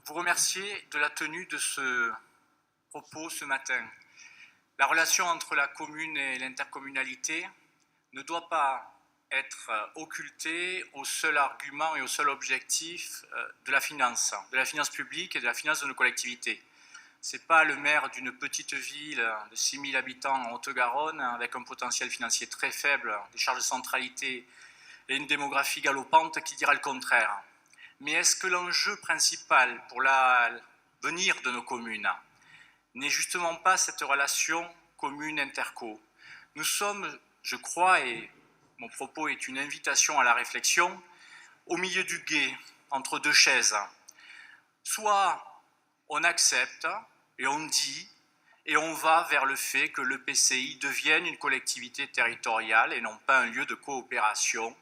vous remercier de la tenue de ce propos ce matin. La relation entre la commune et l'intercommunalité ne doit pas être occultée au seul argument et au seul objectif de la finance publique et de la finance de nos collectivités. Ce n'est pas le maire d'une petite ville de 6 000 habitants en Haute-Garonne, avec un potentiel financier très faible, des charges de centralité et une démographie galopante, qui dira le contraire. Mais est-ce que l'enjeu principal pour l'avenir de nos communes n'est justement pas cette relation commune-interco? Nous sommes, je crois, et mon propos est une invitation à la réflexion, au milieu du gué, entre deux chaises. Soit on accepte et on dit et on va vers le fait que l'EPCI devienne une collectivité territoriale et non pas un lieu de coopération.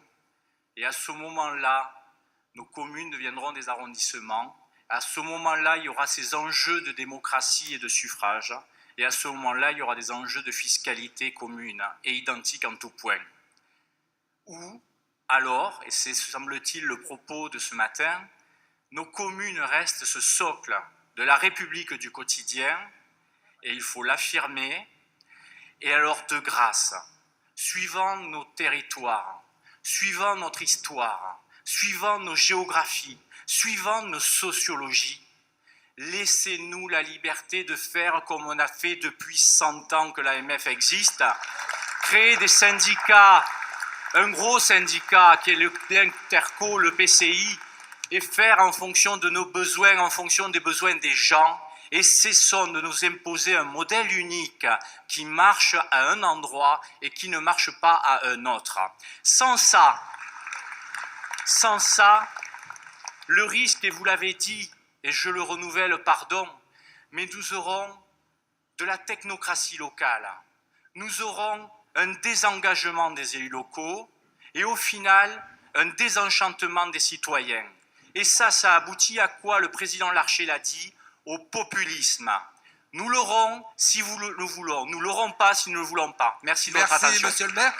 Et à ce moment-là, nos communes deviendront des arrondissements. À ce moment-là, il y aura ces enjeux de démocratie et de suffrage. Et à ce moment-là, il y aura des enjeux de fiscalité commune et identique en tout point. Ou alors, et c'est semble-t-il le propos de ce matin, nos communes restent ce socle de la République du quotidien, et il faut l'affirmer. Et alors, de grâce, suivant nos territoires, suivant notre histoire, suivant nos géographies, suivant nos sociologies, laissez-nous la liberté de faire comme on a fait depuis 100 ans que l'AMF existe, créer des syndicats, un gros syndicat qui est l'Interco, le PCI, et faire en fonction de nos besoins, en fonction des besoins des gens, et cessons de nous imposer un modèle unique qui marche à un endroit et qui ne marche pas à un autre. Sans ça, le risque, et vous l'avez dit, et je le renouvelle, pardon, mais nous aurons de la technocratie locale, nous aurons un désengagement des élus locaux et au final, un désenchantement des citoyens. Et ça aboutit à quoi? Le président Larcher l'a dit, au populisme. Nous l'aurons si nous le voulons, nous ne l'aurons pas si nous ne le voulons pas. Merci de votre attention. Merci, monsieur le maire.